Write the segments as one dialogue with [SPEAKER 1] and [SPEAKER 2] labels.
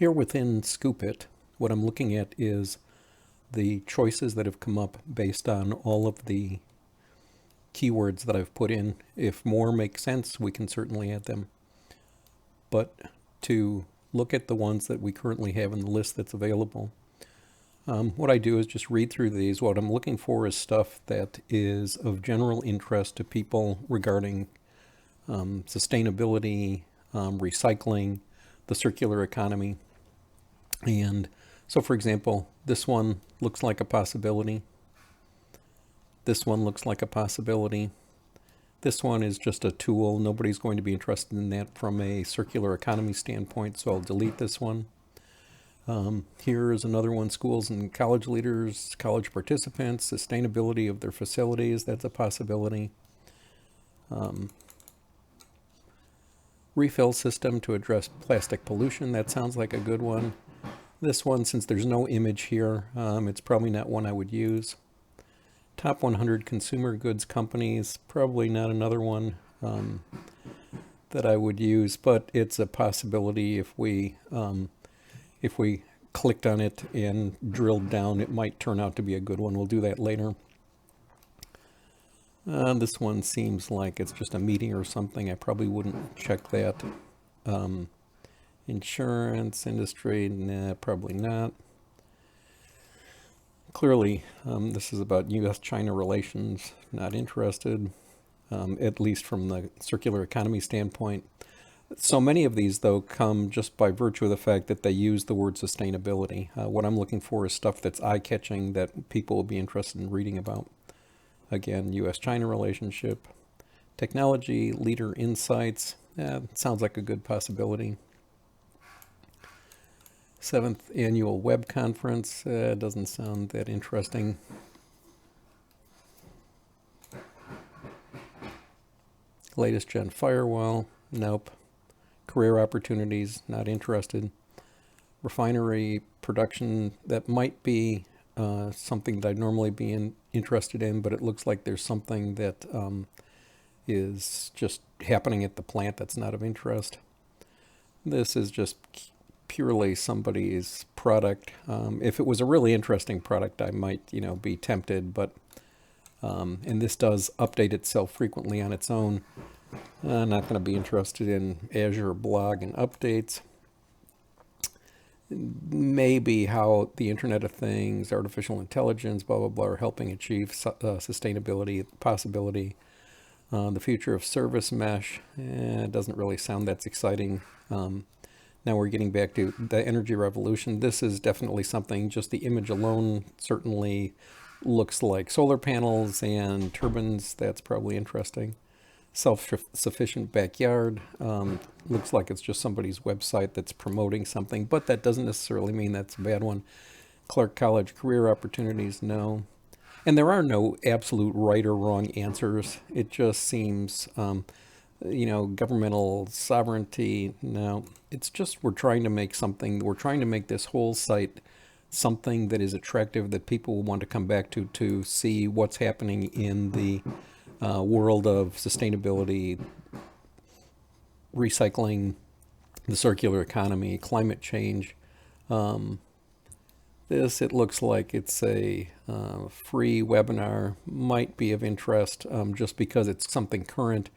[SPEAKER 1] Here within ScoopIt, what I'm looking at is the choices that have come up based on all of the keywords that I've put in. If more make sense, we can certainly add them. But to look at the ones that we currently have in the list that's available, what I do is just read through these. What I'm looking for is stuff that is of general interest to people regarding sustainability, recycling, the circular economy. And so, for example, this one looks like a possibility. This one looks like a possibility. This one is just a tool. Nobody's going to be interested in that from a circular economy standpoint, so I'll delete this one. Here is another one: schools and college leaders, college participants, sustainability of their facilities. That's a possibility. Refill system to address plastic pollution. That sounds like a good one. This one, since there's no image here, it's probably not one I would use. Top 100 consumer goods companies, probably not another one that I would use, but it's a possibility. If we clicked on it and drilled down, it might turn out to be a good one. We'll do that later. This one seems like it's just a meeting or something. I probably wouldn't check that. Insurance industry, nah, probably not. Clearly, this is about U.S.-China relations. Not interested, at least from the circular economy standpoint. So many of these, though, come just by virtue of the fact that they use the word sustainability. What I'm looking for is stuff that's eye-catching that people will be interested in reading about. Again, U.S.-China relationship, technology, leader insights. Sounds like a good possibility. 7th annual web conference, doesn't sound that interesting. Latest gen firewall, nope. Career opportunities, not interested. Refinery production, that might be something that I'd normally be interested in, but it looks like there's something that is just happening at the plant that's not of interest. This is just purely somebody's product. If it was a really interesting product, I might, be tempted, but and this does update itself frequently on its own. Not going to be interested in Azure blog and updates. Maybe how the Internet of Things, artificial intelligence, blah, blah, blah, are helping achieve sustainability, possibility. The future of service mesh, it doesn't really sound that exciting. Now we're getting back to the energy revolution. This is definitely something, just the image alone certainly looks like solar panels and turbines. That's probably interesting. Self-sufficient backyard. Looks like it's just somebody's website that's promoting something, but that doesn't necessarily mean that's a bad one. Clark College career opportunities, no. And there are no absolute right or wrong answers. It just seems, governmental sovereignty, no. It's just we're trying to make this whole site something that is attractive, that people will want to come back to see what's happening in the world of sustainability, recycling, the circular economy, climate change. It looks like it's a free webinar, might be of interest just because it's something current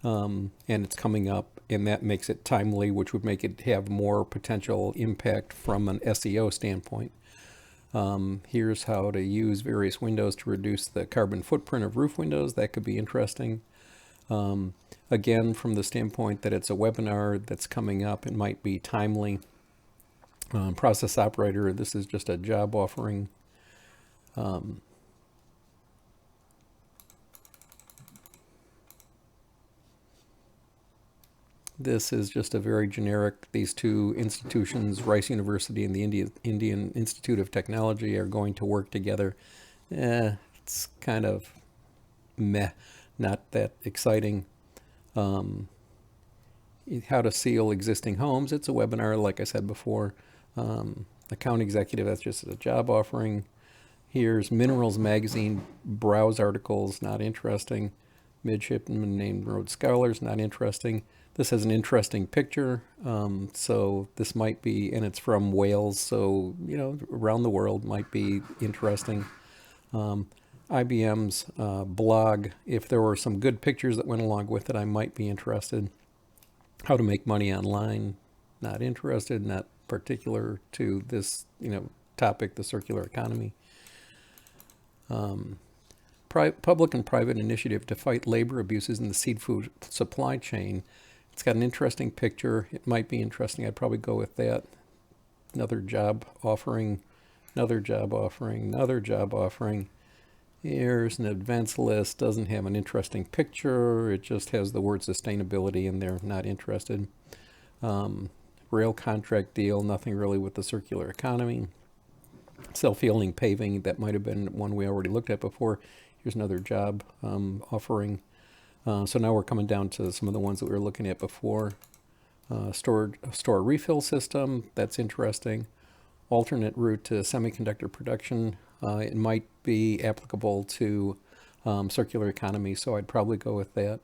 [SPEAKER 1] and it's coming up, and that makes it timely, which would make it have more potential impact from an SEO standpoint. Here's how to use various windows to reduce the carbon footprint of roof windows. That could be interesting. Again, from the standpoint that it's a webinar that's coming up, it might be timely. Process operator, this is just a job offering. This is just a very generic, these two institutions, Rice University and the Indian Institute of Technology, are going to work together. It's kind of meh, not that exciting. How to seal existing homes, it's a webinar, like I said before. Account executive, that's just a job offering. Here's Minerals Magazine, browse articles, not interesting. Midshipman named Rhodes Scholars, not interesting. This has an interesting picture, so this might be, and it's from Wales, so, you know, around the world might be interesting. IBM's blog, if there were some good pictures that went along with it, I might be interested. How to make money online, not interested, not particular to this, you know, topic, the circular economy. Public and private initiative to fight labor abuses in the seed food supply chain. It's got an interesting picture. It might be interesting. I'd probably go with that. Another job offering, another job offering, another job offering. Here's an events list. Doesn't have an interesting picture. It just has the word sustainability in there. Not interested. Rail contract deal. Nothing really with the circular economy. Self-healing paving. That might have been one we already looked at before. Here's another job offering. So now we're coming down to some of the ones that we were looking at before. Store refill system. That's interesting. Alternate route to semiconductor production. It might be applicable to circular economy, so I'd probably go with that.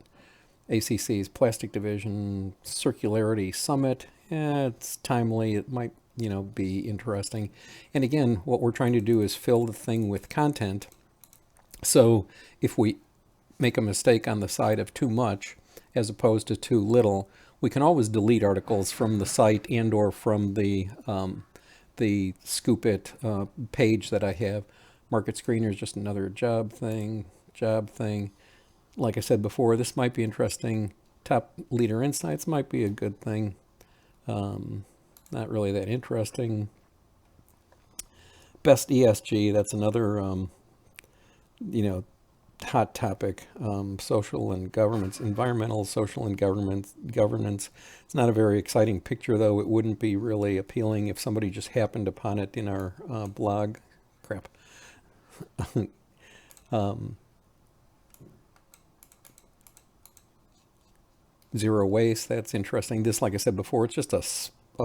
[SPEAKER 1] ACC's Plastic Division Circularity Summit. It's timely. It might, you know, be interesting. And again, what we're trying to do is fill the thing with content. So if we make a mistake on the side of too much as opposed to too little, we can always delete articles from the site and or from the ScoopIt page that I have. Market Screener is just another job thing. Like I said before, this might be interesting. Top Leader Insights might be a good thing. Not really that interesting. Best ESG, that's another, you know, hot topic. Social and governance, environmental, social and governance. It's not a very exciting picture, though. It wouldn't be really appealing if somebody just happened upon it in our blog. Crap. Zero waste, that's interesting. This, like I said before, it's just a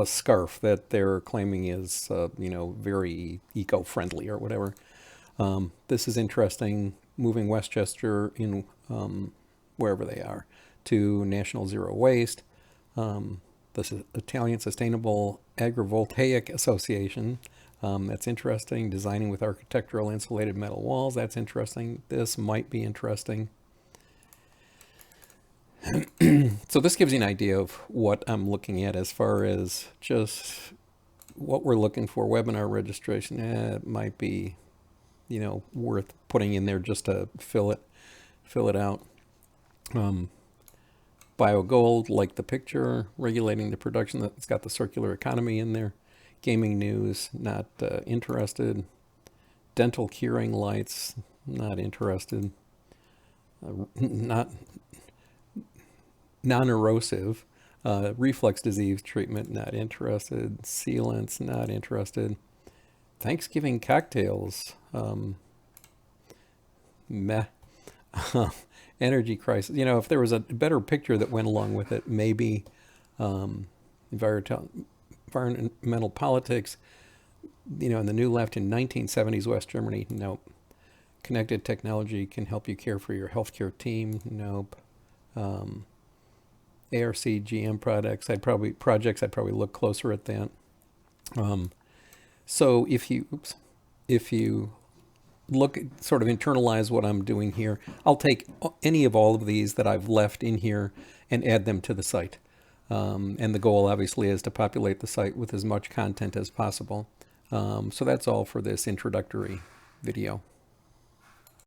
[SPEAKER 1] scarf that they're claiming is, you know, very eco-friendly or whatever. This is interesting. Moving Westchester in wherever they are to National Zero Waste. The Italian Sustainable Agrivoltaic Association. That's interesting. Designing with architectural insulated metal walls. That's interesting. This might be interesting. So this gives you an idea of what I'm looking at as far as just what we're looking for. Webinar registration, it might be, you know, worth putting in there just to fill it out. BioGold, like the picture. Regulating the production, that's got the circular economy in there. Gaming news, not interested. Dental curing lights, not interested. Not non-erosive. Reflux disease treatment, not interested. Sealants, not interested. Thanksgiving cocktails, meh. Energy crisis. You know, if there was a better picture that went along with it, maybe. Environmental politics. You know, in the New Left in 1970s West Germany, nope. Connected technology can help you care for your healthcare team, nope. ARC GM projects, I'd probably look closer at that. So if you look, sort of internalize what I'm doing here, I'll take any of all of these that I've left in here and add them to the site. And the goal obviously is to populate the site with as much content as possible. So that's all for this introductory video.